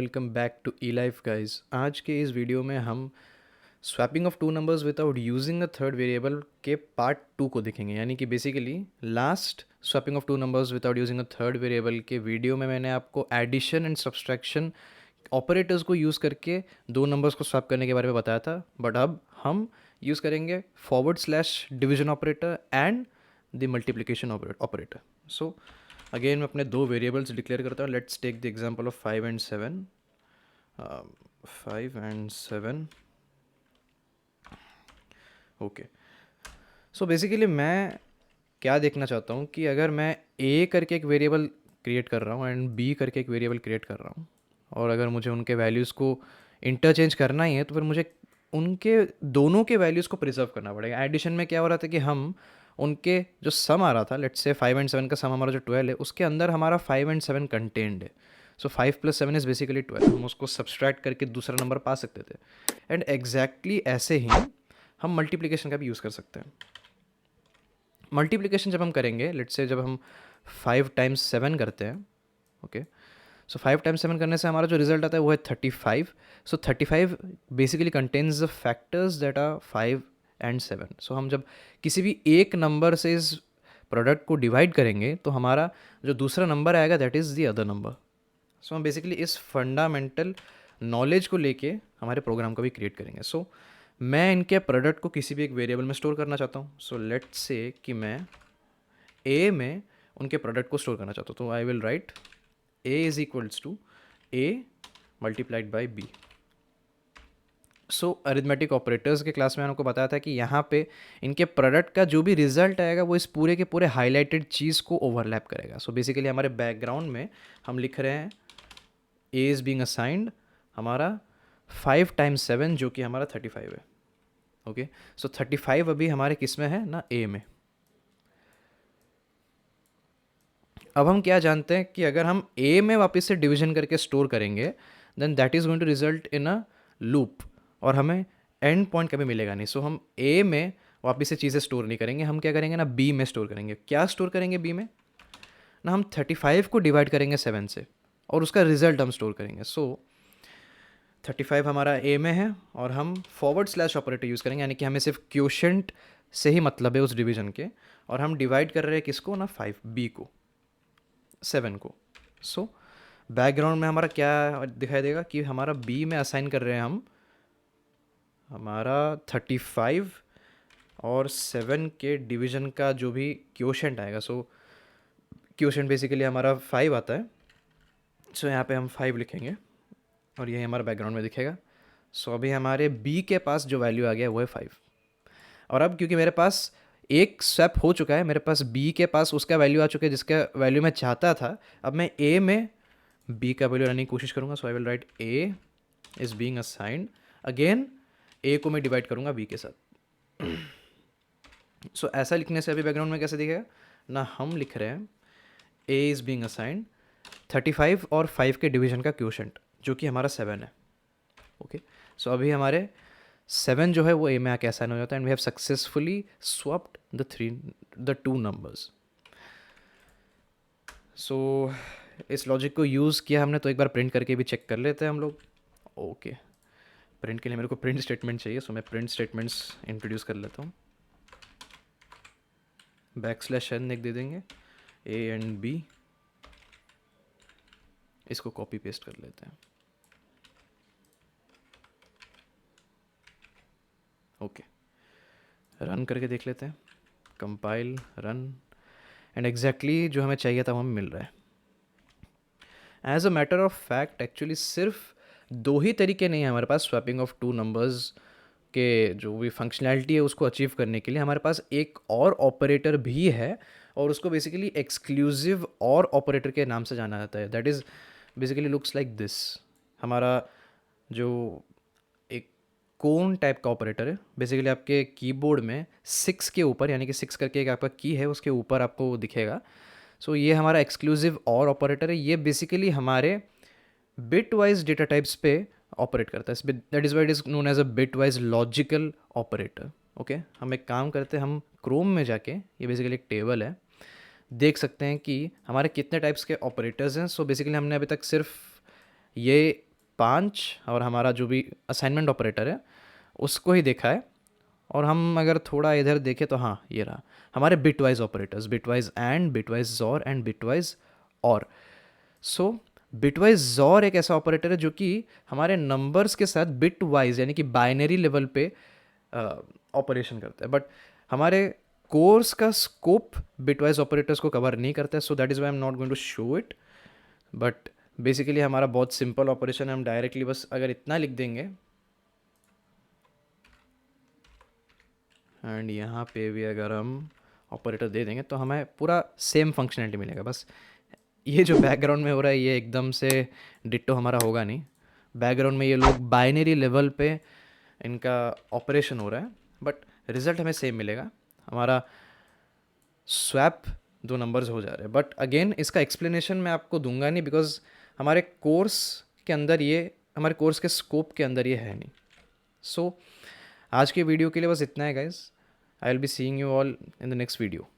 Welcome back to E life guys. आज के इस वीडियो में हम swapping of two numbers without using a third variable के पार्ट 2 को देखेंगे। यानी कि basically last swapping of two numbers without using a third variable के वीडियो में मैंने आपको एडिशन एंड सब्सट्रैक्शन ऑपरेटर्स को यूज़ करके दो नंबर्स को स्वैप करने के बारे में बताया था, बट अब हम यूज़ करेंगे forward slash division operator and the multiplication operator. So again मैं अपने दो वेरिएबल्स डिक्लेयर करता हूँ। Let's take the example of 5 and 7। 5 and 7 okay. So basically मैं क्या देखना चाहता हूँ कि अगर मैं ए करके एक वेरिएबल क्रिएट कर रहा हूँ एंड बी करके एक वेरिएबल क्रिएट कर रहा हूँ, और अगर मुझे उनके वैल्यूज़ को इंटरचेंज करना ही है तो फिर मुझे उनके दोनों के वैल्यूज़ को प्रिजर्व करना पड़ेगा। एडिशन में क्या हो रहा था कि हम उनके जो सम आ रहा था, लेट्स से 5 एंड 7 का सम हमारा जो 12 है, उसके अंदर हमारा 5 एंड 7 कंटेंड है। सो 5 + 7 इज़ बेसिकली 12। हम उसको सब्सट्रैक्ट करके दूसरा नंबर पा सकते थे। एंड एग्जैक्टली ऐसे ही हम मल्टीप्लिकेशन का भी यूज़ कर सकते हैं। मल्टीप्लिकेशन जब हम करेंगे, लेट्स से जब हम 5 × 7 करते हैं, ओके, सो 5 × 7 करने से हमारा जो रिजल्ट आता है वो है 35। So 35 basically contains the factors that are 5 and 7। So हम जब किसी भी एक नंबर से इस प्रोडक्ट को डिवाइड करेंगे तो हमारा जो दूसरा नंबर आएगा that is the other number. So हम बेसिकली इस फंडामेंटल नॉलेज को लेके हमारे प्रोग्राम को भी क्रिएट करेंगे। सो मैं इनके प्रोडक्ट को किसी भी एक वेरिएबल में स्टोर करना चाहता हूँ। सो लेट्स से कि मैं ए में उनके प्रोडक्ट को स्टोर करना चाहता हूँ, तो I will write A is equals to A multiplied by B. So arithmetic operators के क्लास में मैंने आपको बताया था कि यहाँ पे इनके प्रोडक्ट का जो भी रिजल्ट आएगा वो इस पूरे के पूरे हाईलाइटेड चीज़ को ओवरलैप करेगा। सो बेसिकली हमारे बैकग्राउंड में हम लिख रहे हैं ए इज़ बीइंग असाइंड हमारा 5 × 7 जो कि हमारा 35 है। ओके, सो 35 अभी हमारे किस में है ना, ए में। अब हम क्या जानते हैं कि अगर हम ए में वापस से डिवीजन करके स्टोर करेंगे then that is going to result in a loop, और हमें एंड पॉइंट कभी मिलेगा नहीं। सो हम ए में वापस से चीज़ें स्टोर नहीं करेंगे, हम क्या करेंगे ना, बी में स्टोर करेंगे। क्या स्टोर करेंगे बी में ना, हम 35 को डिवाइड करेंगे 7 से और उसका रिजल्ट हम स्टोर करेंगे। सो 35 हमारा ए में है और हम फॉरवर्ड स्लैश ऑपरेटर यूज़ करेंगे, यानी कि हमें सिर्फ क्वोशंट से ही मतलब है उस डिवीजन के, और हम डिवाइड कर रहे हैं किसको ना, 5 बी को 7 को। सो बैकग्राउंड में हमारा क्या दिखाई देगा कि हमारा बी में असाइन कर रहे हैं हम हमारा 35 और 7 के डिवीजन का जो भी क्वोशंट आएगा। सो क्वोशंट बेसिकली हमारा 5 आता है। सो यहाँ पे हम 5 लिखेंगे और यही हमारा बैकग्राउंड में दिखेगा। सो अभी हमारे बी के पास जो वैल्यू आ गया वो है 5। और अब क्योंकि मेरे पास एक स्वैप हो चुका है, मेरे पास बी के पास उसका वैल्यू आ चुका है जिसका वैल्यू मैं चाहता था, अब मैं ए में बी का वैल्यू लाने की कोशिश करूँगा। So I will write A is being assigned, again A को मैं डिवाइड करूँगा बी के साथ। सो ऐसा लिखने से अभी बैकग्राउंड में कैसे दिखेगा ना, हम लिख रहे हैं ए इज़ बीइंग असाइंड 35 और 5 के डिवीजन का क्वोशंट जो कि हमारा 7 है। ओके, सो अभी हमारे 7 जो है वो ए में आके असाइन हो जाता है and we have successfully swapped the two numbers. So इस लॉजिक को यूज़ किया हमने, तो एक बार प्रिंट करके भी चेक कर लेते हैं हम लोग। ओके, प्रिंट के लिए मेरे को प्रिंट स्टेटमेंट चाहिए, सो मैं प्रिंट स्टेटमेंट्स इंट्रोड्यूस कर लेता हूँ। \n एक दे देंगे, ए एंड बी, इसको कॉपी पेस्ट कर लेते हैं। ओके, रन करके देख लेते हैं, कंपाइल रन, एंड एग्जैक्टली जो हमें चाहिए था वो हमें मिल रहा है। As a matter of fact actually सिर्फ दो ही तरीके नहीं है हमारे पास स्वैपिंग ऑफ टू नंबर्स के जो भी फंक्शनैलिटी है उसको अचीव करने के लिए। हमारे पास एक और ऑपरेटर भी है और उसको बेसिकली एक्सक्लूसिव और ऑपरेटर के नाम से जाना जाता है। That is basically looks like this. हमारा जो एक कोन टाइप का ऑपरेटर है, बेसिकली आपके कीबोर्ड में 6 के ऊपर, यानी कि 6 करके एक आपका की है उसके ऊपर आपको दिखेगा। सो ये हमारा एक्सक्लूसिव और ऑपरेटर है। ये बेसिकली हमारे बिट वाइज डेटा टाइप्स पे ऑपरेट करता है। That is why it is known as a bitwise logical operator. Okay, हम एक काम करते हैं, हम क्रोम में जाके, ये बेसिकली एक टेबल है, देख सकते हैं कि हमारे कितने टाइप्स के ऑपरेटर्स हैं। सो बेसिकली हमने अभी तक सिर्फ ये 5 और हमारा जो भी असाइनमेंट ऑपरेटर है उसको ही देखा है। और हम अगर थोड़ा इधर देखें तो हाँ ये रहा हमारे bitwise operators, bitwise and, bitwise jaw and bitwise और। सो बिटवाइज जॉर एक ऐसा ऑपरेटर है जो कि हमारे नंबर्स के साथ बिट वाइज यानी कि बाइनरी लेवल पे ऑपरेशन करता है, बट हमारे कोर्स का स्कोप बिटवाइज ऑपरेटर्स को कवर नहीं करता है। So that is why I am not going to show it. But basically हमारा बहुत सिंपल ऑपरेशन है, हम डायरेक्टली बस अगर इतना लिख देंगे एंड यहाँ पे भी अगर हम ऑपरेटर दे देंगे तो हमें पूरा सेम फंक्शनैलिटी मिलेगा। बस ये जो बैकग्राउंड में हो रहा है ये एकदम से डिट्टो हमारा होगा नहीं। बैकग्राउंड में ये लोग बाइनरी लेवल पे इनका ऑपरेशन हो रहा है, बट रिजल्ट हमें सेम मिलेगा। हमारा स्वैप दो नंबर्स हो जा रहे हैं, बट अगेन इसका एक्सप्लेनेशन मैं आपको दूंगा नहीं, बिकॉज हमारे कोर्स के अंदर ये, हमारे कोर्स के स्कोप के अंदर ये है नहीं। सो आज के वीडियो के लिए बस इतना है guys. I will be seeing you all in the next video.